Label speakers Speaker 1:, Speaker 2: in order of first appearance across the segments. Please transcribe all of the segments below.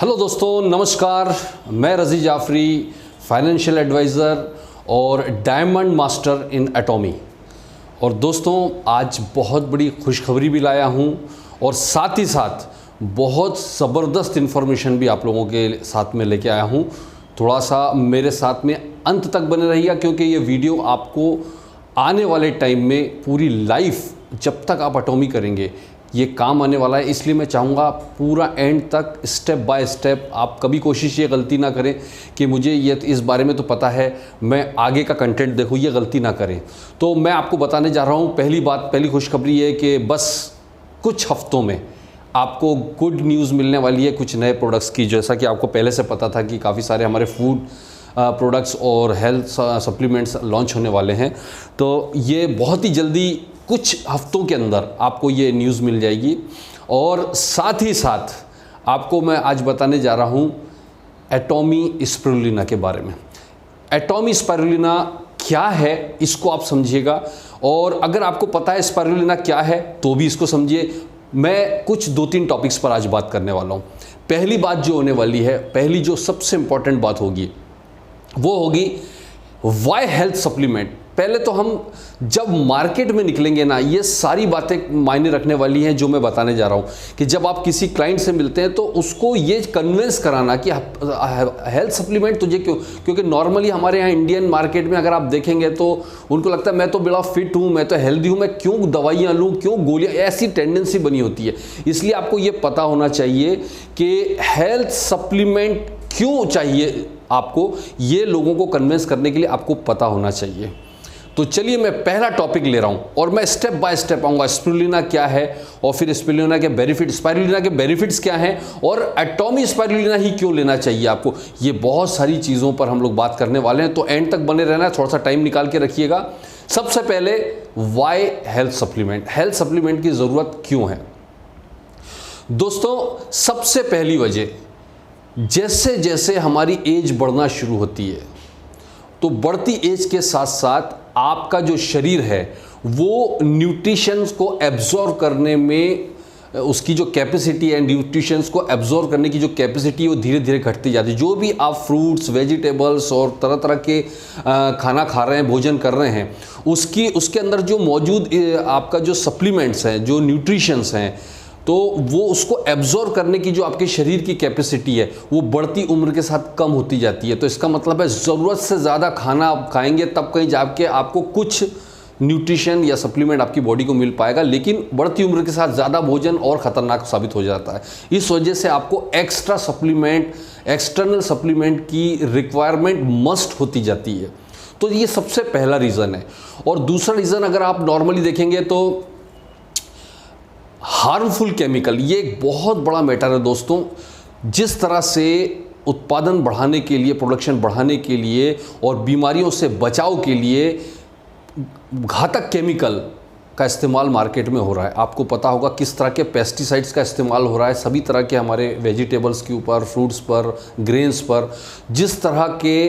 Speaker 1: Hello दोस्तों, नमस्कार। मैं रज़ी जाफरी, फाइनेंशियल एडवाइज़र और डायमंड मास्टर इन एटॉमी। और दोस्तों, आज बहुत बड़ी खुशखबरी भी लाया हूँ और साथ ही साथ बहुत ज़बरदस्त इन्फॉर्मेशन भी आप लोगों के साथ में लेके आया हूँ। थोड़ा सा मेरे साथ में अंत तक बने रहिएगा, क्योंकि ये वीडियो आपको आने वाले टाइम में पूरी लाइफ जब तक आप एटॉमी करेंगे ये काम आने वाला है। इसलिए मैं चाहूँगा पूरा एंड तक स्टेप बाय स्टेप आप कभी कोशिश ये गलती ना करें कि मुझे ये इस बारे में तो पता है, मैं आगे का कंटेंट देखूँ, ये गलती ना करें। तो मैं आपको बताने जा रहा हूँ, पहली खुशखबरी है कि बस कुछ हफ्तों में आपको गुड न्यूज़ मिलने वाली है कुछ नए प्रोडक्ट्स की। जैसा कि आपको पहले से पता था कि काफ़ी सारे हमारे फूड प्रोडक्ट्स और हेल्थ सप्लीमेंट्स लॉन्च होने वाले हैं, तो ये बहुत ही जल्दी कुछ हफ्तों के अंदर आपको ये न्यूज़ मिल जाएगी। और साथ ही साथ आपको मैं आज बताने जा रहा हूँ एटॉमी स्पिरुलिना के बारे में। एटॉमी स्पिरुलिना क्या है इसको आप समझिएगा, और अगर आपको पता है स्पिरुलिना क्या है तो भी इसको समझिए। मैं कुछ 2-3 टॉपिक्स पर आज बात करने वाला हूँ। पहली बात जो होने वाली है, पहली जो सबसे इम्पॉर्टेंट बात होगी वो होगी वाई हेल्थ सप्लीमेंट। पहले तो हम जब मार्केट में निकलेंगे ना, ये सारी बातें मायने रखने वाली हैं जो मैं बताने जा रहा हूँ। कि जब आप किसी क्लाइंट से मिलते हैं तो उसको ये कन्विंस कराना कि हेल्थ सप्लीमेंट तुझे क्यों, क्योंकि नॉर्मली हमारे यहाँ इंडियन मार्केट में अगर आप देखेंगे तो उनको लगता है मैं तो बड़ा फिट हूँ, मैं तो हेल्दी हूँ, मैं क्यों दवाइयाँ लूँ, क्यों गोलियाँ, ऐसी टेंडेंसी बनी होती है। इसलिए आपको ये पता होना चाहिए कि हेल्थ सप्लीमेंट क्यों चाहिए आपको, ये लोगों को कन्विंस करने के लिए आपको पता होना चाहिए। तो चलिए मैं पहला टॉपिक ले रहा हूं और मैं स्टेप बाय स्टेप आऊंगा। स्पिरुलिना क्या है और फिर स्पिरुलिना के बेनिफिट्स क्या हैं और एटॉमी स्पिरुलिना ही क्यों लेना चाहिए आपको। ये बहुत सारी चीज़ों पर हम लोग बात करने वाले हैं, तो एंड तक बने रहना है, थोड़ा सा टाइम निकाल के रखिएगा। सबसे पहले वाई हेल्थ सप्लीमेंट की ज़रूरत क्यों है। दोस्तों, सबसे पहली वजह, जैसे जैसे हमारी एज बढ़ना शुरू होती है तो बढ़ती एज के साथ साथ आपका जो शरीर है वो न्यूट्रिशंस को एब्जॉर्ब करने में, उसकी जो कैपेसिटी है, न्यूट्रिशंस को एब्जॉर्ब करने की जो कैपेसिटी है वो धीरे धीरे घटती जाती है। जो भी आप फ्रूट्स, वेजिटेबल्स और तरह तरह के खाना खा रहे हैं, भोजन कर रहे हैं, उसके अंदर जो मौजूद आपका जो सप्लीमेंट्स हैं, जो न्यूट्रिशंस हैं, तो वो उसको एब्जॉर्ब करने की जो आपके शरीर की कैपेसिटी है वो बढ़ती उम्र के साथ कम होती जाती है। तो इसका मतलब है ज़रूरत से ज़्यादा खाना आप खाएंगे तब कहीं जाके आपको कुछ न्यूट्रिशन या सप्लीमेंट आपकी बॉडी को मिल पाएगा, लेकिन बढ़ती उम्र के साथ ज़्यादा भोजन और ख़तरनाक साबित हो जाता है। इस वजह से आपको एक्स्ट्रा सप्लीमेंट, एक्सटर्नल सप्लीमेंट की रिक्वायरमेंट मस्ट होती जाती है। तो ये सबसे पहला रीज़न है। और दूसरा रीज़न अगर आप नॉर्मली देखेंगे तो हार्मफुल केमिकल, ये एक बहुत बड़ा मैटर है दोस्तों। जिस तरह से उत्पादन बढ़ाने के लिए, प्रोडक्शन बढ़ाने के लिए और बीमारियों से बचाव के लिए घातक केमिकल का इस्तेमाल मार्केट में हो रहा है। आपको पता होगा किस तरह के पेस्टिसाइड्स का इस्तेमाल हो रहा है सभी तरह के हमारे वेजिटेबल्स के ऊपर, फ्रूट्स पर, ग्रेन्स पर, जिस तरह के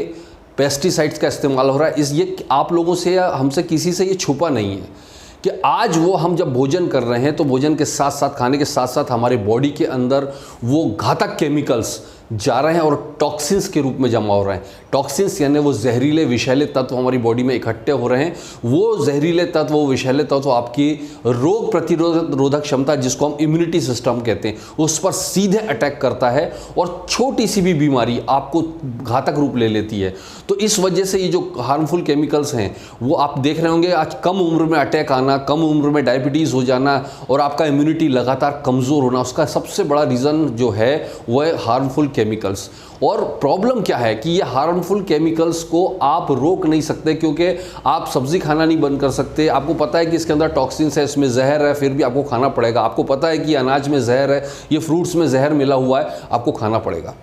Speaker 1: पेस्टिसाइड्स का इस्तेमाल हो रहा है। ये आप लोगों से या हमसे किसी से ये छुपा नहीं है कि आज वो हम जब भोजन कर रहे हैं तो भोजन के साथ साथ, खाने के साथ साथ हमारे बॉडी के अंदर वो घातक केमिकल्स जा रहे हैं और टॉक्सिन्स के रूप में जमा हो रहे हैं। टॉक्सिन्स यानी वो जहरीले विषैले तत्व हमारी बॉडी में इकट्ठे हो रहे हैं। वो जहरीले तत्व, वो विषैले तत्व आपकी रोग प्रतिरोधक क्षमता, जिसको हम इम्यूनिटी सिस्टम कहते हैं, उस पर सीधे अटैक करता है और छोटी सी भी बीमारी आपको घातक रूप ले लेती है। तो इस वजह से ये जो हार्मफुल केमिकल्स हैं वो आप देख रहे होंगे, आज कम उम्र में अटैक आना, कम उम्र में डायबिटीज़ हो जाना और आपका इम्यूनिटी लगातार कमज़ोर होना, उसका सबसे बड़ा रीज़न जो है वो है हार्मफुल केमिकल्स। और प्रॉब्लम क्या है कि ये हार्मफुल केमिकल्स को आप रोक नहीं सकते, क्योंकि आप सब्जी खाना नहीं बंद कर सकते। आपको पता है कि इसके अंदर टॉक्सिन्स है, इसमें जहर है, फिर भी आपको खाना पड़ेगा। आपको पता है कि अनाज में जहर है, ये फ्रूट्स में जहर मिला हुआ है, आपको खाना पड़ेगा।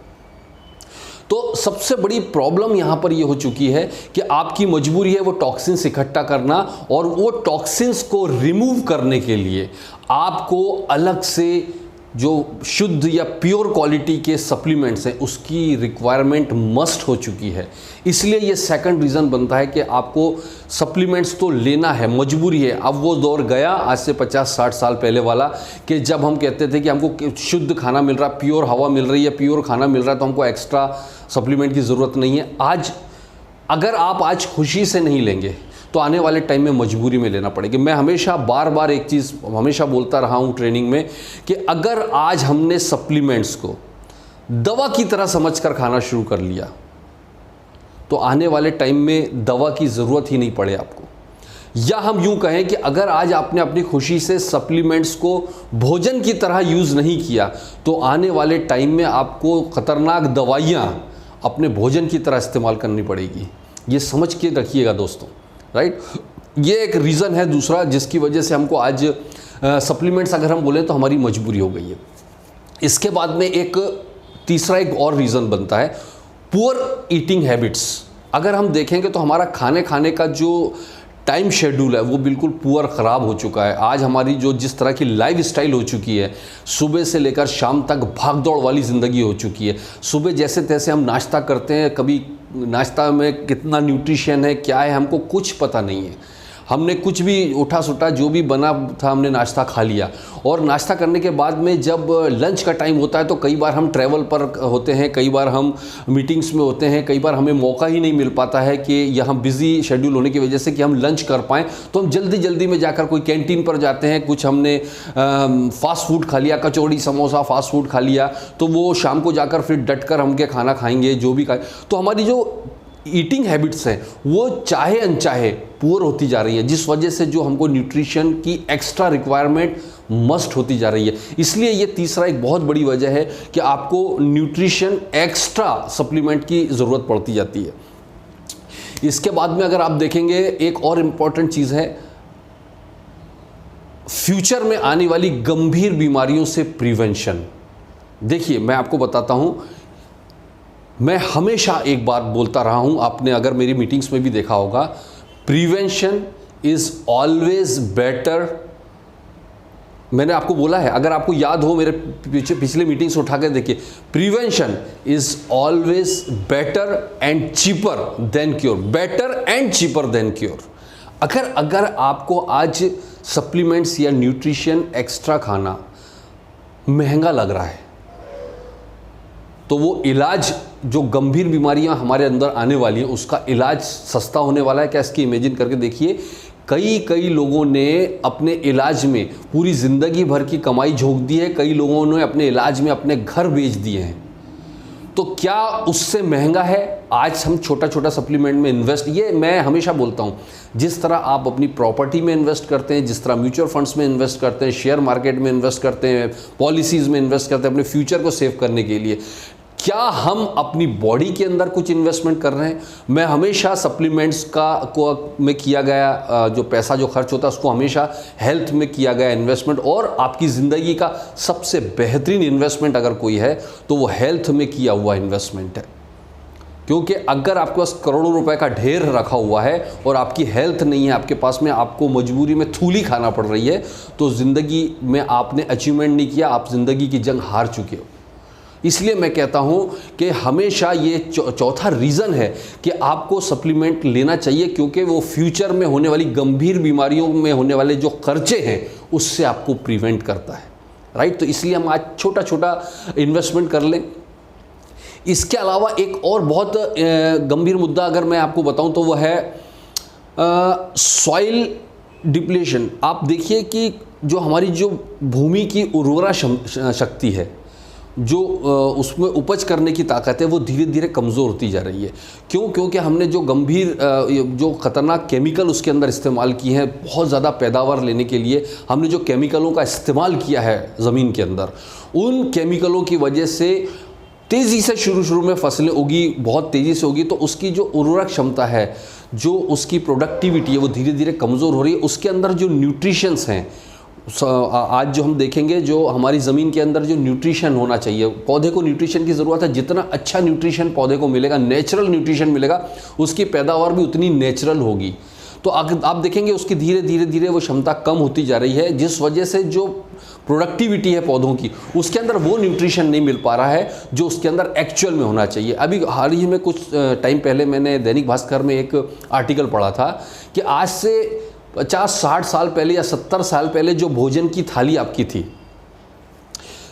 Speaker 1: तो सबसे बड़ी प्रॉब्लम यहाँ पर ये हो चुकी है कि आपकी मजबूरी है वो टॉक्सिन्स इकट्ठा करना, और वो टॉक्सिन्स को रिमूव करने के लिए आपको अलग से जो शुद्ध या प्योर क्वालिटी के सप्लीमेंट्स हैं उसकी रिक्वायरमेंट मस्ट हो चुकी है। इसलिए ये सेकंड रीज़न बनता है कि आपको सप्लीमेंट्स तो लेना है, मजबूरी है। अब वो दौर गया आज से 50-60 साल पहले वाला कि जब हम कहते थे कि हमको शुद्ध खाना मिल रहा है, प्योर हवा मिल रही है, प्योर खाना मिल रहा है, तो हमको एक्स्ट्रा सप्लीमेंट की ज़रूरत नहीं है। आज अगर आप आज खुशी से नहीं लेंगे तो आने वाले टाइम में मजबूरी में लेना पड़ेगी। मैं हमेशा बार बार एक चीज़ हमेशा बोलता रहा हूँ ट्रेनिंग में कि अगर आज हमने सप्लीमेंट्स को दवा की तरह समझकर खाना शुरू कर लिया तो आने वाले टाइम में दवा की ज़रूरत ही नहीं पड़े आपको। या हम यूँ कहें कि अगर आज आपने अपनी खुशी से सप्लीमेंट्स को भोजन की तरह यूज़ नहीं किया तो आने वाले टाइम में आपको ख़तरनाक दवाइयाँ अपने भोजन की तरह इस्तेमाल करनी पड़ेगी। ये समझ के रखिएगा दोस्तों, राइट। ये एक रीज़न है दूसरा जिसकी वजह से हमको आज सप्लीमेंट्स अगर हम बोलें तो हमारी मजबूरी हो गई है। इसके बाद में एक तीसरा एक और रीज़न बनता है पुअर ईटिंग हैबिट्स। अगर हम देखेंगे तो हमारा खाने का जो टाइम शेड्यूल है वो बिल्कुल पुअर ख़राब हो चुका है। आज हमारी जो जिस तरह की लाइफ स्टाइल हो चुकी है, सुबह से लेकर शाम तक भाग दौड़ वाली ज़िंदगी हो चुकी है। सुबह जैसे तैसे हम नाश्ता करते हैं, कभी नाश्ता में कितना न्यूट्रिशन है क्या है हमको कुछ पता नहीं है। हमने कुछ भी उठा सुटा जो भी बना था हमने नाश्ता खा लिया, और नाश्ता करने के बाद में जब लंच का टाइम होता है तो कई बार हम ट्रैवल पर होते हैं, कई बार हम मीटिंग्स में होते हैं, कई बार हमें मौका ही नहीं मिल पाता है कि यहाँ बिज़ी शेड्यूल होने की वजह से कि हम लंच कर पाएँ। तो हम जल्दी जल्दी में जाकर कोई कैंटीन पर जाते हैं, कुछ हमने फास्ट फूड खा लिया, कचौड़ी समोसा फास्ट फूड खा लिया, तो वो शाम को जाकर फिर डट कर हम के खाना खाएंगे जो भी खाए। तो हमारी जो ईटिंग हैबिट्स हैं वो चाहे अनचाहे पुअर होती जा रही है, जिस वजह से जो हमको न्यूट्रिशन की एक्स्ट्रा रिक्वायरमेंट मस्ट होती जा रही है। इसलिए ये तीसरा एक बहुत बड़ी वजह है कि आपको न्यूट्रिशन एक्स्ट्रा सप्लीमेंट की ज़रूरत पड़ती जाती है। इसके बाद में अगर आप देखेंगे एक और इम्पॉर्टेंट चीज़ है फ्यूचर में आने वाली गंभीर बीमारियों से प्रिवेंशन। देखिए मैं आपको बताता हूँ, मैं हमेशा एक बात बोलता रहा हूं, आपने अगर मेरी मीटिंग्स में भी देखा होगा, प्रिवेंशन इज़ ऑलवेज बेटर। मैंने आपको बोला है, अगर आपको याद हो मेरे पिछले मीटिंग्स उठा के देखिए, prevention is always better and cheaper than cure. Better and cheaper than cure. अगर आपको आज सप्लीमेंट्स या न्यूट्रिशन एक्स्ट्रा खाना महंगा लग रहा है तो वो इलाज जो गंभीर बीमारियां हमारे अंदर आने वाली हैं उसका इलाज सस्ता होने वाला है क्या? इसकी इमेजिन करके देखिए। कई लोगों ने अपने इलाज में पूरी ज़िंदगी भर की कमाई झोंक दी है, कई लोगों ने अपने इलाज में अपने घर बेच दिए हैं। तो क्या उससे महंगा है आज हम छोटा छोटा सप्लीमेंट में इन्वेस्ट? ये मैं हमेशा बोलता हूँ, जिस तरह आप अपनी प्रॉपर्टी में इन्वेस्ट करते हैं, जिस तरह म्यूचुअल फंड्स में इन्वेस्ट करते हैं, शेयर मार्केट में इन्वेस्ट करते हैं, पॉलिसीज़ में इन्वेस्ट करते हैं अपने फ्यूचर को सेव करने के लिए, क्या हम अपनी बॉडी के अंदर कुछ इन्वेस्टमेंट कर रहे हैं? मैं हमेशा सप्लीमेंट्स में किया गया जो पैसा जो खर्च होता है उसको हमेशा हेल्थ में किया गया इन्वेस्टमेंट, और आपकी ज़िंदगी का सबसे बेहतरीन इन्वेस्टमेंट अगर कोई है तो वो हेल्थ में किया हुआ इन्वेस्टमेंट है। क्योंकि अगर आपके पास करोड़ों रुपए का ढेर रखा हुआ है और आपकी हेल्थ नहीं है आपके पास में, आपको मजबूरी में थूली खाना पड़ रही है, तो ज़िंदगी में आपने अचीवमेंट नहीं किया, आप ज़िंदगी की जंग हार चुके हो। इसलिए मैं कहता हूं कि हमेशा ये चौथा रीज़न है कि आपको सप्लीमेंट लेना चाहिए, क्योंकि वो फ्यूचर में होने वाली गंभीर बीमारियों में होने वाले जो खर्चे हैं उससे आपको प्रिवेंट करता है, राइट। तो इसलिए हम आज छोटा छोटा इन्वेस्टमेंट कर लें। इसके अलावा एक और बहुत गंभीर मुद्दा अगर मैं आपको बताऊं तो वह है सॉइल डिप्लेशन। आप देखिए कि जो हमारी जो भूमि की उर्वरा शक्ति है, जो उसमें उपज करने की ताकत है, वो धीरे धीरे कमज़ोर होती जा रही है। क्यों? क्योंकि हमने जो गंभीर जो ख़तरनाक केमिकल उसके अंदर इस्तेमाल किए हैं, बहुत ज़्यादा पैदावार लेने के लिए हमने जो केमिकलों का इस्तेमाल किया है ज़मीन के अंदर, उन केमिकलों की वजह से तेज़ी से शुरू में फसलें उगी, बहुत तेज़ी से उगी, तो उसकी जो उर्वरक क्षमता है, जो उसकी प्रोडक्टिविटी है, वो धीरे धीरे कमज़ोर हो रही है। उसके अंदर जो न्यूट्रिशंस हैं, आज जो हम देखेंगे जो हमारी ज़मीन के अंदर जो न्यूट्रिशन होना चाहिए, पौधे को न्यूट्रिशन की ज़रूरत है, जितना अच्छा न्यूट्रिशन पौधे को मिलेगा, नेचुरल न्यूट्रिशन मिलेगा, उसकी पैदावार भी उतनी नेचुरल होगी। तो आप देखेंगे उसकी धीरे धीरे वो क्षमता कम होती जा रही है, जिस वजह से जो प्रोडक्टिविटी है पौधों की, उसके अंदर वो न्यूट्रिशन नहीं मिल पा रहा है जो उसके अंदर एक्चुअल में होना चाहिए। अभी हाल ही में कुछ टाइम पहले मैंने दैनिक भास्कर में एक आर्टिकल पढ़ा था कि आज से 50-60 साल पहले या 70 साल पहले जो भोजन की थाली आपकी थी,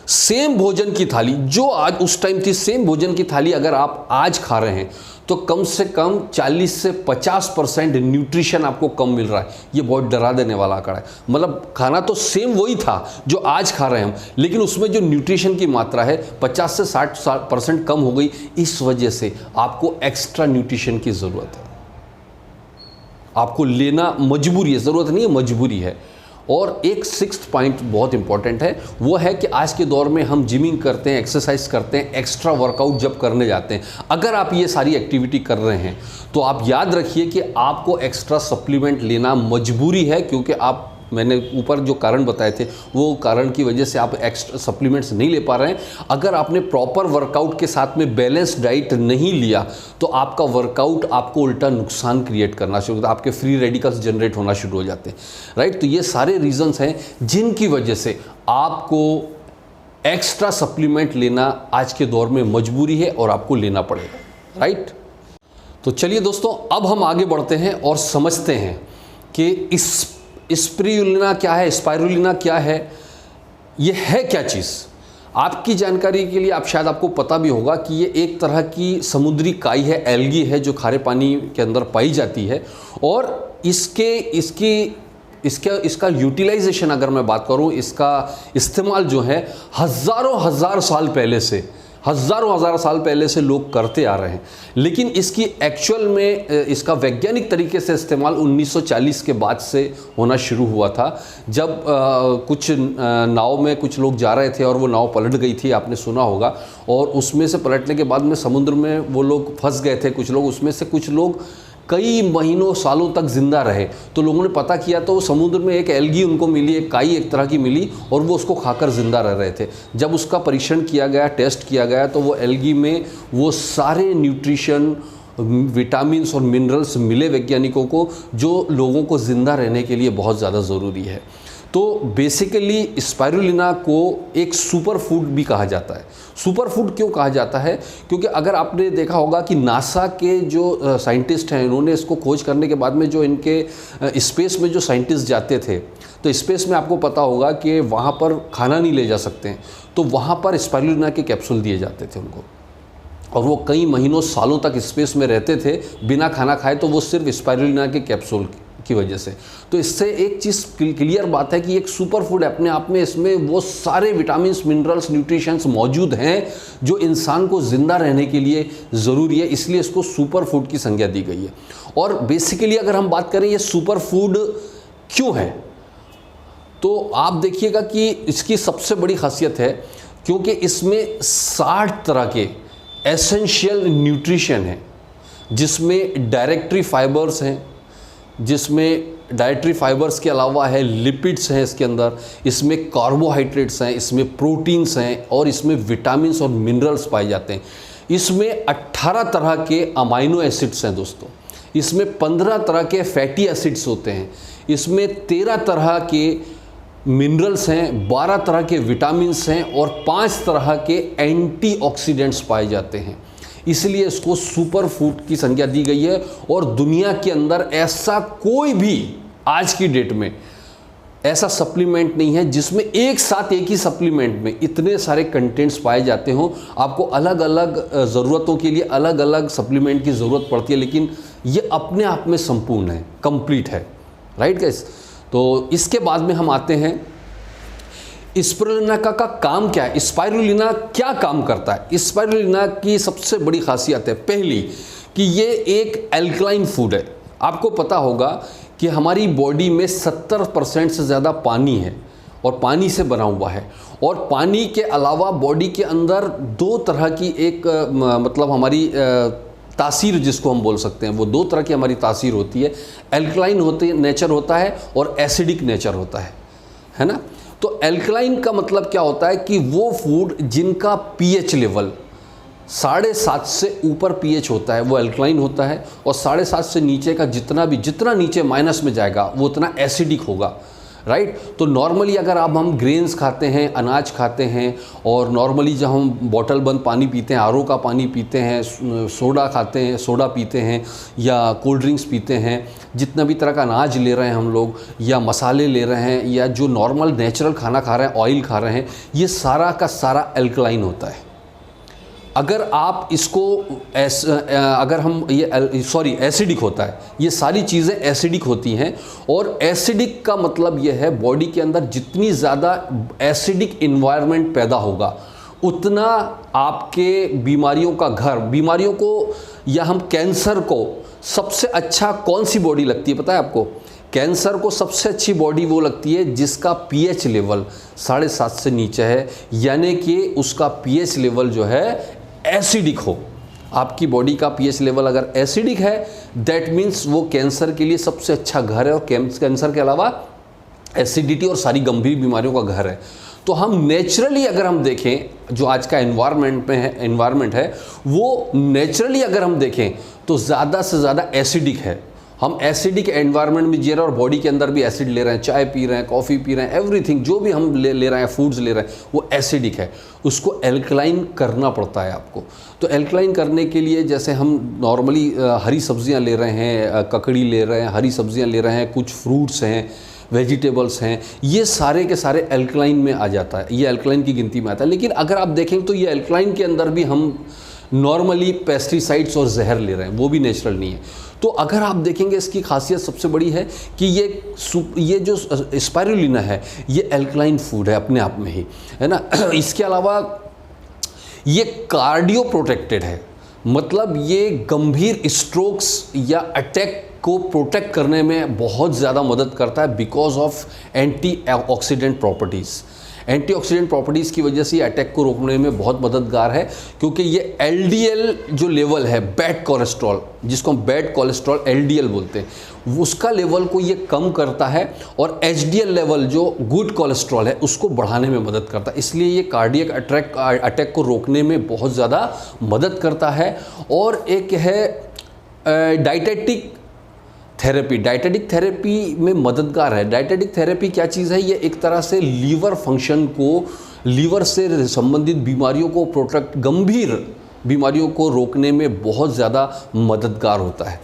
Speaker 1: सेम भोजन की थाली जो आज उस टाइम थी, सेम भोजन की थाली अगर आप आज खा रहे हैं तो कम से कम 40 से 50% न्यूट्रिशन आपको कम मिल रहा है। ये बहुत डरा देने वाला आंकड़ा है। मतलब खाना तो सेम वही था जो आज खा रहे हैं हम, लेकिन उसमें जो न्यूट्रिशन की मात्रा है 50 से 60% कम हो गई। इस वजह से आपको एक्स्ट्रा न्यूट्रिशन की ज़रूरत है, आपको लेना मजबूरी है, ज़रूरत नहीं है, मजबूरी है। और एक 6th पॉइंट बहुत इंपॉर्टेंट है, वो है कि आज के दौर में हम जिमिंग करते हैं, एक्सरसाइज करते हैं, एक्स्ट्रा वर्कआउट जब करने जाते हैं, अगर आप ये सारी एक्टिविटी कर रहे हैं तो आप याद रखिए कि आपको एक्स्ट्रा सप्लीमेंट लेना मजबूरी है, क्योंकि आप, मैंने ऊपर जो कारण बताए थे वो कारण की वजह से आप एक्स्ट्रा सप्लीमेंट्स नहीं ले पा रहे हैं। अगर आपने प्रॉपर वर्कआउट के साथ में बैलेंस डाइट नहीं लिया तो आपका वर्कआउट आपको उल्टा नुकसान क्रिएट करना शुरू होता है, आपके फ्री रेडिकल्स जनरेट होना शुरू हो जाते हैं, राइट। तो ये सारे रीजंस हैं जिनकी वजह से आपको एक्स्ट्रा सप्लीमेंट लेना आज के दौर में मजबूरी है और आपको लेना पड़ेगा, राइट। तो चलिए दोस्तों, अब हम आगे बढ़ते हैं और समझते हैं कि स्पिरुलिना क्या है, स्पाइरुलिना क्या है, ये है क्या चीज़। आपकी जानकारी के लिए, शायद आपको पता भी होगा कि ये एक तरह की समुद्री काई है, एल्गी है, जो खारे पानी के अंदर पाई जाती है। और इसका यूटिलाइजेशन अगर मैं बात करूं, इसका इस्तेमाल जो है हज़ारों हजार साल पहले से लोग करते आ रहे हैं। लेकिन इसकी एक्चुअल में इसका वैज्ञानिक तरीके से इस्तेमाल 1940 के बाद से होना शुरू हुआ था, जब कुछ नाव में कुछ लोग जा रहे थे और वो नाव पलट गई थी, आपने सुना होगा। और उसमें से पलटने के बाद में समुद्र में वो लोग फंस गए थे कुछ लोग, उसमें से कुछ लोग कई महीनों सालों तक जिंदा रहे। तो लोगों ने पता किया तो समुद्र में एक एल्गी उनको मिली, एक काई एक तरह की मिली, और वो उसको खाकर जिंदा रह रहे थे। जब उसका परीक्षण किया गया, टेस्ट किया गया, तो वो एल्गी में वो सारे न्यूट्रिशन, विटामिन्स और मिनरल्स मिले वैज्ञानिकों को, जो लोगों को ज़िंदा रहने के लिए बहुत ज़्यादा ज़रूरी है। तो बेसिकली स्पाइरुलिना को एक सुपर फूड भी कहा जाता है। सुपर फूड क्यों कहा जाता है? क्योंकि अगर आपने देखा होगा कि नासा के जो साइंटिस्ट हैं, उन्होंने इसको खोज करने के बाद में जो इनके स्पेस में जो साइंटिस्ट जाते थे, तो स्पेस में आपको पता होगा कि वहाँ पर खाना नहीं ले जा सकते हैं, तो वहाँ पर स्पाइरुलिना के कैप्सूल दिए जाते थे उनको, और वो कई महीनों सालों तक स्पेस में रहते थे बिना खाना खाए, तो वो सिर्फ स्पाइरुलिना के कैप्सूल की वजह से। तो इससे एक चीज़ क्लियर बात है कि एक सुपर फूड है अपने आप में, इसमें वो सारे विटामिन्स, मिनरल्स, न्यूट्रिशंस मौजूद हैं जो इंसान को ज़िंदा रहने के लिए ज़रूरी है, इसलिए इसको सुपर फूड की संज्ञा दी गई है। और बेसिकली अगर हम बात करें ये सुपर फूड क्यों है, तो आप देखिएगा कि इसकी सबसे बड़ी खासियत है क्योंकि इसमें 60 तरह के एसेंशियल न्यूट्रिशन हैं, जिसमें डायरेक्टरी फाइबर्स हैं, जिसमें डाइटरी फाइबर्स के अलावा है लिपिड्स हैं इसके अंदर, इसमें कार्बोहाइड्रेट्स हैं, इसमें प्रोटीन्स हैं, और इसमें विटामिन्स और मिनरल्स पाए जाते हैं। इसमें 18 तरह के अमाइनो एसिड्स हैं दोस्तों, इसमें 15 तरह के फैटी एसिड्स होते हैं, इसमें 13 तरह के मिनरल्स हैं, 12 तरह के विटामिन्स हैं, और 5 तरह के एंटीऑक्सीडेंट्स पाए जाते हैं। इसलिए इसको सुपर फूड की संज्ञा दी गई है। और दुनिया के अंदर ऐसा कोई भी आज की डेट में ऐसा सप्लीमेंट नहीं है जिसमें एक साथ एक ही सप्लीमेंट में इतने सारे कंटेंट्स पाए जाते हों। आपको अलग अलग ज़रूरतों के लिए अलग अलग सप्लीमेंट की ज़रूरत पड़ती है, लेकिन ये अपने आप में संपूर्ण है, कंप्लीट है, राइट गाइस। तो इसके बाद में हम आते हैं स्पाइरुलिना का काम क्या है, स्पाइरुलिना क्या काम करता है। स्पाइरुलिना की सबसे बड़ी खासियत है पहली कि ये एक एल्कलाइन फूड है। आपको पता होगा कि हमारी बॉडी में 70% से ज़्यादा पानी है और पानी से बना हुआ है, और पानी के अलावा बॉडी के अंदर 2 तरह की एक मतलब हमारी तासीर जिसको हम बोल सकते हैं, वो 2 तरह की हमारी तासीर होती है। एल्कलाइन नेचर होता है और एसिडिक नेचर होता है ना। तो एल्कलाइन का मतलब क्या होता है कि वो फूड जिनका पीएच लेवल 7.5 से ऊपर पीएच होता है वो एल्कलाइन होता है, और 7.5 से नीचे का जितना नीचे माइनस में जाएगा वो उतना एसिडिक होगा, राइट। तो नॉर्मली अगर अब हम ग्रेन्स खाते हैं, अनाज खाते हैं, और नॉर्मली जब हम बॉटल बंद पानी पीते हैं, आरओ का पानी पीते हैं, सोडा खाते हैं, सोडा पीते हैं या कोल्ड ड्रिंक्स पीते हैं, जितना भी तरह का अनाज ले रहे हैं हम लोग, या मसाले ले रहे हैं, या जो नॉर्मल नेचुरल खाना खा रहे हैं, ऑयल खा रहे हैं, ये सारा का सारा एल्कलाइन होता है। अगर आप इसको अगर हम ये एसिडिक होता है, ये सारी चीज़ें एसिडिक होती हैं। और एसिडिक का मतलब ये है बॉडी के अंदर जितनी ज़्यादा एसिडिक इन्वायरमेंट पैदा होगा उतना आपके बीमारियों का घर, बीमारियों को या हम कैंसर को सबसे अच्छा कौन सी बॉडी लगती है पता है आपको? कैंसर को सबसे अच्छी बॉडी वो लगती है जिसका पीएच लेवल 7.5 से नीचे है, यानी कि उसका पीएच लेवल जो है एसिडिक हो। आपकी बॉडी का पीएच लेवल अगर एसिडिक है दैट मीन्स वो कैंसर के लिए सबसे अच्छा घर है, और कैंसर के अलावा एसिडिटी और सारी गंभीर बीमारियों का घर है। तो हम नेचुरली अगर हम देखें जो आज का एनवायरनमेंट है वो नेचुरली अगर हम देखें तो ज़्यादा से ज़्यादा एसिडिक है। हम एसिडिक एनवायरनमेंट में जी रहे हैं और बॉडी के अंदर भी एसिड ले रहे हैं, चाय पी रहे हैं, कॉफ़ी पी रहे हैं, एवरीथिंग जो भी हम ले रहे हैं, फूड्स ले रहे हैं, वो एसिडिक है। उसको एल्कलाइन करना पड़ता है आपको। तो एल्कलाइन करने के लिए जैसे हम नॉर्मली हरी सब्जियां ले रहे हैं, ककड़ी ले रहे हैं, हरी सब्जियां ले रहे हैं, कुछ फ्रूट्स हैं, वेजिटेबल्स हैं, ये सारे के सारे एल्कलाइन में आ जाता है, ये एल्कलाइन की गिनती में आता है। लेकिन अगर आप देखें तो ये एल्कलाइन के अंदर भी हम नॉर्मली पेस्टिसाइड्स और जहर ले रहे हैं, वो भी नेचुरल नहीं है। तो अगर आप देखेंगे इसकी खासियत सबसे बड़ी है कि ये जो स्पाइरुलिना है ये एल्कलाइन फूड है अपने आप में ही, है ना। इसके अलावा ये कार्डियो प्रोटेक्टेड है, मतलब ये गंभीर स्ट्रोक्स या अटैक को प्रोटेक्ट करने में बहुत ज़्यादा मदद करता है because of antioxidant properties. Antioxidant properties की वजह से ये अटैक को रोकने में बहुत मददगार है, क्योंकि ये एलडीएल जो लेवल है, बैड कोलेस्ट्रॉल, जिसको हम बैड कोलेस्ट्रॉल एलडीएल बोलते हैं, उसका लेवल को ये कम करता है, और एचडीएल लेवल जो गुड कोलेस्ट्रॉल है उसको बढ़ाने में मदद करता है। इसलिए ये कार्डियक अटैक को रोकने में बहुत ज़्यादा मदद करता है। और एक है डाइटेटिक थेरेपी में मददगार है। डाइटेटिक थेरेपी क्या चीज़ है? ये एक तरह से लीवर फंक्शन को, लीवर से संबंधित बीमारियों को गंभीर बीमारियों को रोकने में बहुत ज़्यादा मददगार होता है।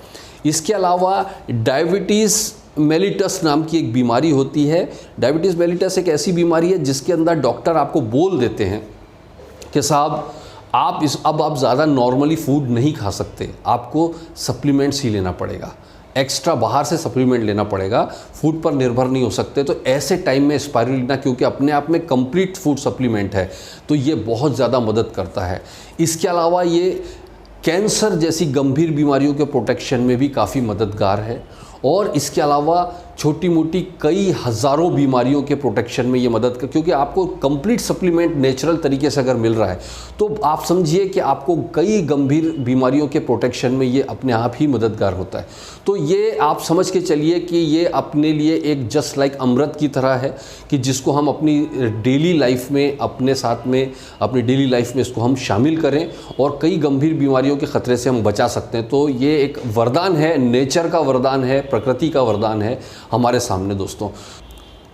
Speaker 1: इसके अलावा डायबिटीज़ मेलिटस नाम की एक बीमारी होती है। डायबिटीज़ मेलिटस एक ऐसी बीमारी है जिसके अंदर डॉक्टर आपको बोल देते हैं कि साहब अब आप ज़्यादा नॉर्मली फूड नहीं खा सकते, आपको सप्लीमेंट्स ही लेना पड़ेगा, एक्स्ट्रा बाहर से सप्लीमेंट लेना पड़ेगा, फूड पर निर्भर नहीं हो सकते। तो ऐसे टाइम में स्पाइरुलिना, क्योंकि अपने आप में कंप्लीट फूड सप्लीमेंट है, तो ये बहुत ज़्यादा मदद करता है। इसके अलावा ये कैंसर जैसी गंभीर बीमारियों के प्रोटेक्शन में भी काफ़ी मददगार है, और इसके अलावा छोटी मोटी कई हज़ारों बीमारियों के प्रोटेक्शन में ये मदद कर, क्योंकि आपको कंप्लीट सप्लीमेंट नेचुरल तरीके से अगर मिल रहा है तो आप समझिए कि आपको कई गंभीर बीमारियों के प्रोटेक्शन में ये अपने आप ही मददगार होता है। तो ये आप समझ के चलिए कि ये अपने लिए एक जस्ट लाइक अमृत की तरह है, कि जिसको हम अपनी डेली लाइफ में, अपने साथ में, अपनी डेली लाइफ में इसको हम शामिल करें और कई गंभीर बीमारियों के ख़तरे से हम बचा सकते हैं। तो ये एक वरदान है, नेचर का वरदान है, प्रकृति का वरदान है हमारे सामने। दोस्तों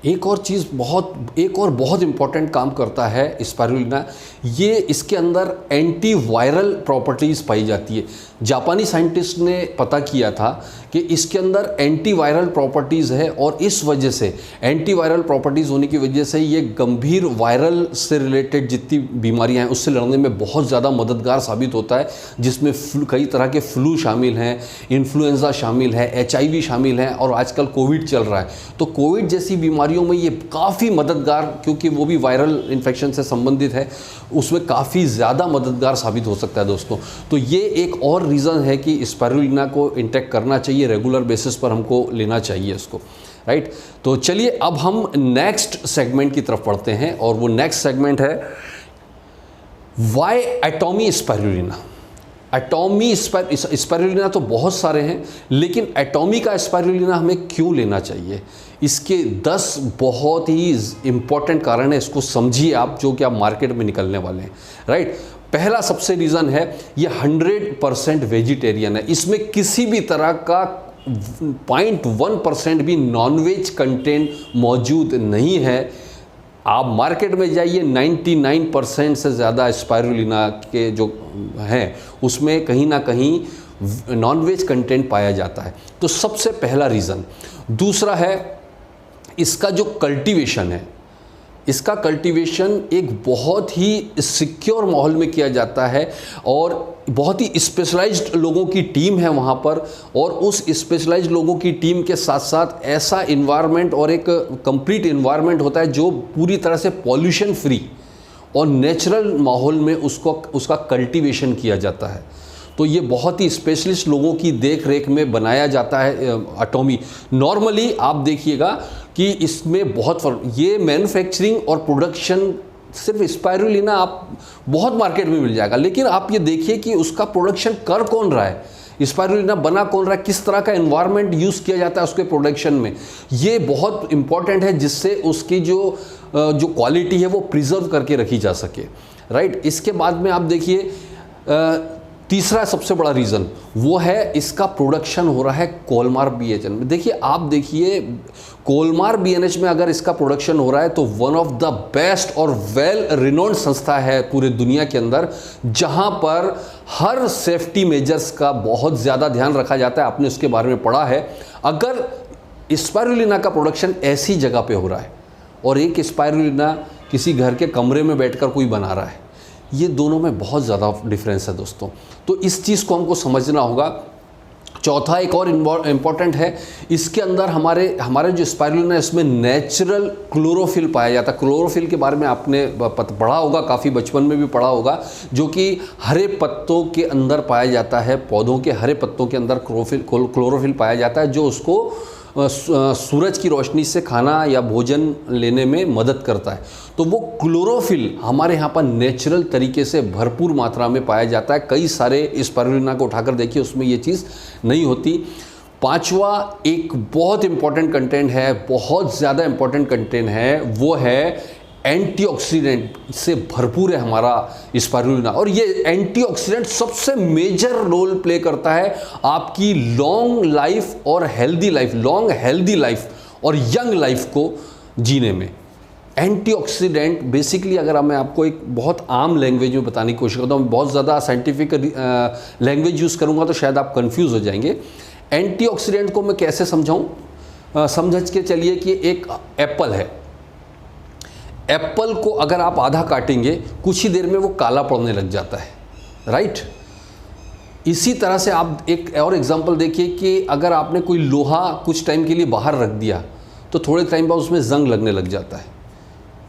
Speaker 1: एक और बहुत इंपॉर्टेंट काम करता है स्पाइरुलिना, ये इसके अंदर एंटीवायरल प्रॉपर्टीज़ पाई जाती है। जापानी साइंटिस्ट ने पता किया था कि इसके अंदर एंटीवायरल प्रॉपर्टीज़ है, और इस वजह से एंटीवायरल प्रॉपर्टीज़ होने की वजह से ये गंभीर वायरल से रिलेटेड जितनी बीमारियां हैं उससे लड़ने में बहुत ज़्यादा मददगार साबित होता है, जिसमें कई तरह के फ्लू शामिल हैं, इन्फ्लुएंजा शामिल है, HIV शामिल है, और आजकल कोविड चल रहा है। तो कोविड जैसी बीमारियों में ये काफ़ी मददगार, क्योंकि वो भी वायरल इन्फेक्शन से संबंधित है, उसमें काफ़ी ज़्यादा मददगार साबित हो सकता है दोस्तों। तो ये एक और रीज़न है कि स्पाइरुलिना को इंटेक करना चाहिए, रेगुलर बेसिस पर हमको लेना चाहिए इसको, राइट। तो चलिए अब हम नेक्स्ट सेगमेंट की तरफ पढ़ते हैं, और वो नेक्स्ट सेगमेंट है why Atomy spirulina. Atomy spirulina तो बहुत सारे हैं, लेकिन एटॉमी का स्पाइरुलिना हमें क्यों लेना चाहिए, इसके 10 बहुत ही इंपॉर्टेंट कारण है। इसको समझिए आप, जो कि आप मार्केट में निकलने वाले हैं, राइट। पहला सबसे रीज़न है ये 100% वेजिटेरियन है, इसमें किसी भी तरह का 0.1% भी नॉनवेज कंटेंट मौजूद नहीं है। आप मार्केट में जाइए, 99% से ज़्यादा स्पाइरुलिना के जो हैं उसमें कहीं ना कहीं नॉनवेज कंटेंट पाया जाता है। तो सबसे पहला रीज़न। दूसरा है इसका जो कल्टीवेशन है, इसका कल्टीवेशन एक बहुत ही सिक्योर माहौल में किया जाता है और बहुत ही स्पेशलाइज्ड लोगों की टीम है वहाँ पर, और उस स्पेशलाइज्ड लोगों की टीम के साथ साथ ऐसा इन्वायरमेंट और एक कंप्लीट इन्वायरमेंट होता है जो पूरी तरह से पॉल्यूशन फ्री और नेचुरल माहौल में उसका कल्टीवेशन किया जाता है। तो ये बहुत ही स्पेशलिस्ट लोगों की देख रेख में बनाया जाता है एटॉमी। नॉर्मली आप देखिएगा कि इसमें बहुत फर्क, ये मैन्युफैक्चरिंग और प्रोडक्शन सिर्फ स्पाइरुलिना आप बहुत मार्केट में मिल जाएगा, लेकिन आप ये देखिए कि उसका प्रोडक्शन कर कौन रहा है, स्पाइरुलिना बना कौन रहा है, किस तरह का एनवायरनमेंट यूज़ किया जाता है उसके प्रोडक्शन में, ये बहुत इंपॉर्टेंट है जिससे उसकी जो क्वालिटी है वो प्रिजर्व करके रखी जा सके, राइट। इसके बाद में आप देखिए तीसरा सबसे बड़ा रीज़न वो है इसका प्रोडक्शन हो रहा है कोलमार बीएचएन में। देखिए आप देखिए कोलमार बीएनएच में अगर इसका प्रोडक्शन हो रहा है तो वन ऑफ द बेस्ट और वेल रिनोन्ड संस्था है पूरे दुनिया के अंदर, जहां पर हर सेफ्टी मेजर्स का बहुत ज़्यादा ध्यान रखा जाता है। आपने उसके बारे में पढ़ा है। अगर स्पाइरुलिना का प्रोडक्शन ऐसी जगह पे हो रहा है और एक स्पाइरुलिना किसी घर के कमरे में बैठकर कोई बना रहा है, ये दोनों में बहुत ज़्यादा डिफरेंस है दोस्तों। तो इस चीज़ को हमको समझना होगा। चौथा एक और इम्पॉर्टेंट है, इसके अंदर हमारे जो स्पाइरुलिना है इसमें नेचुरल क्लोरोफिल पाया जाता है। क्लोरोफिल के बारे में आपने पढ़ा होगा, काफ़ी बचपन में भी पढ़ा होगा, जो कि हरे पत्तों के अंदर पाया जाता है। पौधों के हरे पत्तों के अंदर क्लोरोफिल पाया जाता है जो उसको सूरज की रोशनी से खाना या भोजन लेने में मदद करता है। तो वो क्लोरोफिल हमारे यहाँ पर नेचुरल तरीके से भरपूर मात्रा में पाया जाता है। कई सारे स्पाइरुलिना को उठाकर देखिए उसमें ये चीज़ नहीं होती। पांचवा एक बहुत इंपॉर्टेंट कंटेंट है, बहुत ज़्यादा इंपॉर्टेंट कंटेंट है, वो है एंटीऑक्सीडेंट से भरपूर है हमारा स्पाइरुलिना। और ये एंटीऑक्सीडेंट सबसे मेजर रोल प्ले करता है आपकी लॉन्ग लाइफ और healthy life, long healthy life और यंग लाइफ को जीने में। एंटीऑक्सीडेंट बेसिकली अगर मैं आपको एक बहुत आम लैंग्वेज में बताने की कोशिश करता हूँ, बहुत ज़्यादा साइंटिफिक लैंग्वेज यूज़ करूँगा तो शायद आप कंफ्यूज हो जाएंगे। एंटीऑक्सीडेंट को मैं कैसे समझाऊँ, समझ के चलिए कि एक एप्पल है। एप्पल को अगर आप आधा काटेंगे कुछ ही देर में वो काला पड़ने लग जाता है, राइट। इसी तरह से आप एक और एग्जांपल देखिए कि अगर आपने कोई लोहा कुछ टाइम के लिए बाहर रख दिया तो थोड़े टाइम बाद उसमें जंग लगने लग जाता है।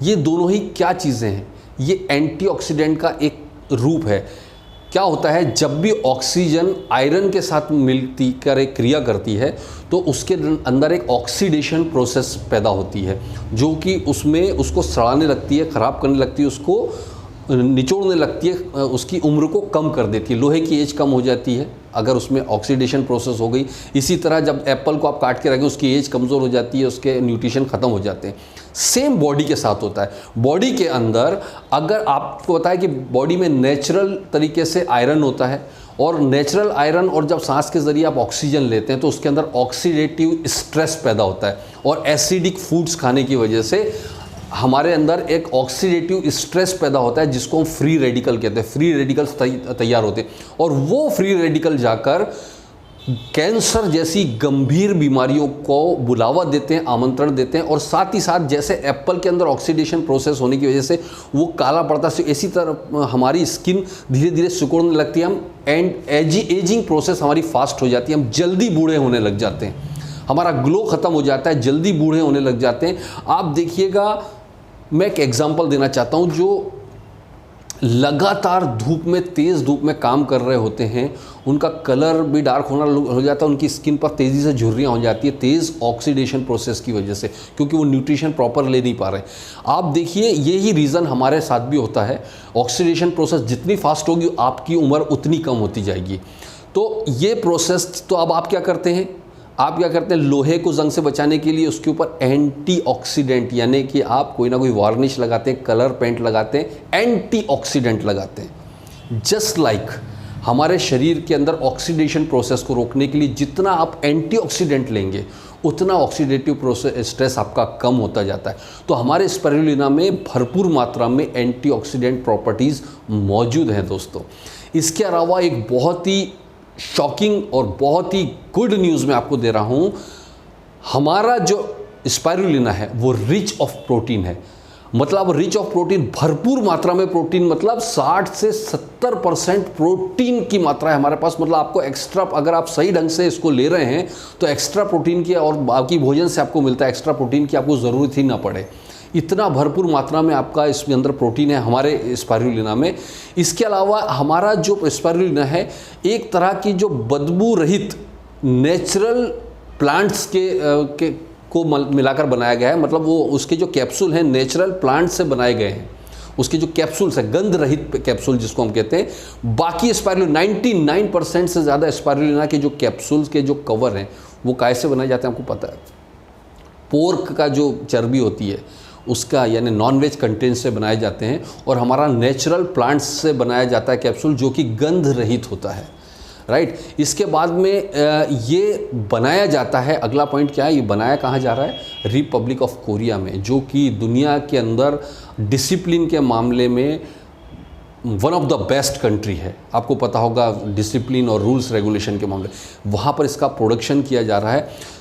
Speaker 1: ये दोनों ही क्या चीज़ें हैं, ये एंटीऑक्सीडेंट का एक रूप है। क्या होता है, जब भी ऑक्सीजन आयरन के साथ मिलती कर एक क्रिया करती है तो उसके अंदर एक ऑक्सीडेशन प्रोसेस पैदा होती है जो कि उसको सड़ाने लगती है, ख़राब करने लगती है, उसको निचोड़ने लगती है, उसकी उम्र को कम कर देती है। लोहे की एज कम हो जाती है अगर उसमें ऑक्सीडेशन प्रोसेस हो गई। इसी तरह जब एप्पल को आप काट के रखें उसकी एज कमज़ोर हो जाती है, उसके न्यूट्रिशन ख़त्म हो जाते हैं। सेम बॉडी के साथ होता है। बॉडी के अंदर अगर आपको पता है कि बॉडी में नेचुरल तरीके से आयरन होता है, और नेचुरल आयरन और जब सांस के ज़रिए आप ऑक्सीजन लेते हैं तो उसके अंदर ऑक्सीडेटिव स्ट्रेस पैदा होता है, और एसिडिक फूड्स खाने की वजह से हमारे अंदर एक ऑक्सीडेटिव स्ट्रेस पैदा होता है जिसको हम फ्री रेडिकल कहते हैं। फ्री रेडिकल्स तैयार होते हैं और वो फ्री रेडिकल जाकर कैंसर जैसी गंभीर बीमारियों को बुलावा देते हैं, आमंत्रण देते हैं। और साथ ही साथ जैसे एप्पल के अंदर ऑक्सीडेशन प्रोसेस होने की वजह से वो काला पड़ता है, इसी तरह हमारी स्किन धीरे धीरे सिकुड़ने लगती है, हम एजिंग प्रोसेस हमारी फास्ट हो जाती है, हम जल्दी बूढ़े होने लग जाते हैं, हमारा ग्लो ख़त्म हो जाता है, जल्दी बूढ़े होने लग जाते हैं। आप देखिएगा, मैं एक एग्जांपल देना चाहता हूं, जो लगातार धूप में, तेज़ धूप में काम कर रहे होते हैं, उनका कलर भी डार्क होना हो जाता है, उनकी स्किन पर तेज़ी से झुर्रियाँ हो जाती है तेज़ ऑक्सीडेशन प्रोसेस की वजह से, क्योंकि वो न्यूट्रिशन प्रॉपर ले नहीं पा रहे। आप देखिए यही रीज़न हमारे साथ भी होता है। ऑक्सीडेशन प्रोसेस जितनी फास्ट होगी आपकी उम्र उतनी कम होती जाएगी। तो ये प्रोसेस, तो अब आप क्या करते हैं, लोहे को जंग से बचाने के लिए उसके ऊपर एंटीऑक्सीडेंट, यानी कि आप कोई ना कोई वार्निश लगाते हैं, कलर पेंट लगाते हैं, एंटीऑक्सीडेंट लगाते हैं। जस्ट लाइक हमारे शरीर के अंदर ऑक्सीडेशन प्रोसेस को रोकने के लिए जितना आप एंटीऑक्सीडेंट लेंगे उतना ऑक्सीडेटिव प्रोसेस स्ट्रेस आपका कम होता जाता है। तो हमारे स्पाइरुलिना में भरपूर मात्रा में एंटीऑक्सीडेंट प्रॉपर्टीज़ मौजूद हैं दोस्तों। इसके अलावा एक बहुत ही शॉकिंग और बहुत ही गुड न्यूज़ मैं आपको दे रहा हूँ। हमारा जो स्पाइरुलिना है वो रिच ऑफ प्रोटीन है। मतलब रिच ऑफ प्रोटीन, भरपूर मात्रा में प्रोटीन, मतलब 60 से 70% प्रोटीन की मात्रा है हमारे पास। मतलब आपको एक्स्ट्रा, अगर आप सही ढंग से इसको ले रहे हैं तो एक्स्ट्रा प्रोटीन की और बाकी भोजन से आपको मिलता है, एक्स्ट्रा प्रोटीन की आपको ज़रूरत ही ना पड़े। इतना भरपूर मात्रा में आपका इसके अंदर प्रोटीन है हमारे स्पाइरुलिना में। इसके अलावा हमारा जो स्पाइरुलिना है एक तरह की जो बदबू रहित नेचुरल प्लांट्स के को मिलाकर बनाया गया है। मतलब वो उसके जो कैप्सूल हैं नेचुरल प्लांट से बनाए गए हैं। उसके जो कैप्सूल्स है, गंध रहित कैप्सूल जिसको हम कहते हैं। बाकी स्पाइरुलिना 99% से ज़्यादा स्पाइरुलिना के जो कैप्सूल्स के जो कवर हैं वो कैसे बनाए जाते हैं आपको पता है? पोर्क का जो चर्बी होती है उसका, यानी नॉनवेज कंटेंट से बनाए जाते हैं। और हमारा नेचुरल प्लांट्स से बनाया जाता है कैप्सूल जो कि गंध रहित होता है, राइट। इसके बाद में ये बनाया जाता है, अगला पॉइंट क्या है, ये बनाया कहाँ जा रहा है? रिपब्लिक ऑफ कोरिया में, जो कि दुनिया के अंदर डिसिप्लिन के मामले में one of the best country है। आपको पता होगा डिसिप्लिन और रूल्स रेगुलेशन के मामले, वहाँ पर इसका प्रोडक्शन किया जा रहा है।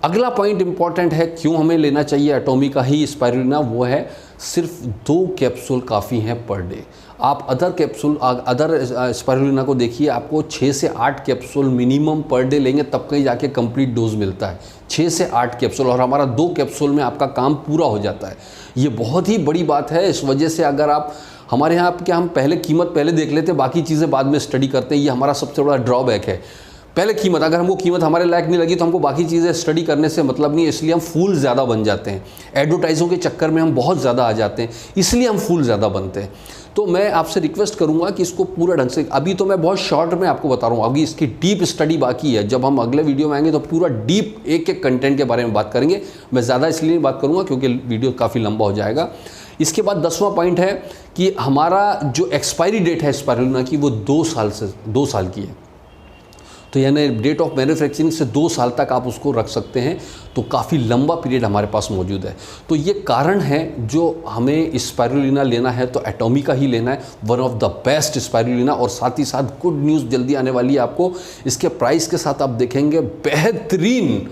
Speaker 1: अगला पॉइंट इंपॉर्टेंट है, क्यों हमें लेना चाहिए एटॉमी का ही स्पाइरुलिना, वो है सिर्फ 2 कैप्सूल काफ़ी हैं पर डे। आप अदर स्पाइरुलिना को देखिए, आपको 6 से 8 कैप्सूल मिनिमम पर डे लेंगे तब कहीं जाके कंप्लीट डोज मिलता है। 6 से 8 कैप्सूल, और हमारा 2 कैप्सूल में आपका काम पूरा हो जाता है। ये बहुत ही बड़ी बात है। इस वजह से अगर आप हमारे यहाँ क्या, हम पहले कीमत पहले देख लेते हैं, बाकी चीज़ें बाद में स्टडी करते हैं। ये हमारा सबसे बड़ा ड्रॉबैक है। पहले कीमत, अगर हमको कीमत हमारे लायक नहीं लगी तो हमको बाकी चीज़ें स्टडी करने से मतलब नहीं है। इसलिए हम फूल ज़्यादा बन जाते हैं, एडवर्टाइजों के चक्कर में हम बहुत ज़्यादा आ जाते हैं, इसलिए हम फूल ज़्यादा बनते हैं। तो मैं आपसे रिक्वेस्ट करूंगा कि इसको पूरा ढंग से, अभी तो मैं बहुत शॉर्ट में आपको बता रहा हूँ, अभी इसकी डीप स्टडी बाकी है। जब हम अगले वीडियो में आएंगे तो पूरा डीप एक एक कंटेंट के बारे में बात करेंगे। मैं ज़्यादा इसलिए नहीं बात करूँगा क्योंकि वीडियो काफ़ी लंबा हो जाएगा। इसके बाद 10वां पॉइंट है कि हमारा जो एक्सपायरी डेट है स्पाइरुलिना की वो 2 साल की है। तो यानी डेट ऑफ मैन्युफैक्चरिंग से 2 साल तक आप उसको रख सकते हैं। तो काफ़ी लंबा पीरियड हमारे पास मौजूद है। तो ये कारण है जो हमें स्पाइरुलिना लेना है तो एटॉमी का ही लेना है, one of the best spirulina. और साथ ही साथ गुड न्यूज़ जल्दी आने वाली है आपको, इसके प्राइस के साथ आप देखेंगे बेहतरीन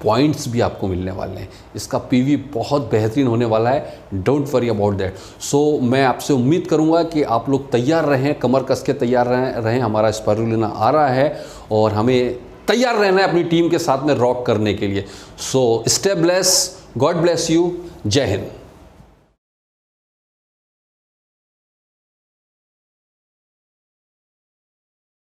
Speaker 1: पॉइंट्स भी आपको मिलने वाले हैं। इसका पीवी बहुत बेहतरीन होने वाला है, डोंट वरी अबाउट दैट। सो मैं आपसे उम्मीद करूंगा कि आप लोग तैयार रहें, कमर कस के तैयार रहें। हमारा स्पाइरुलिना आ रहा है और हमें तैयार रहना है अपनी टीम के साथ में रॉक करने के लिए। So stay bless, God bless you, जय हिंद।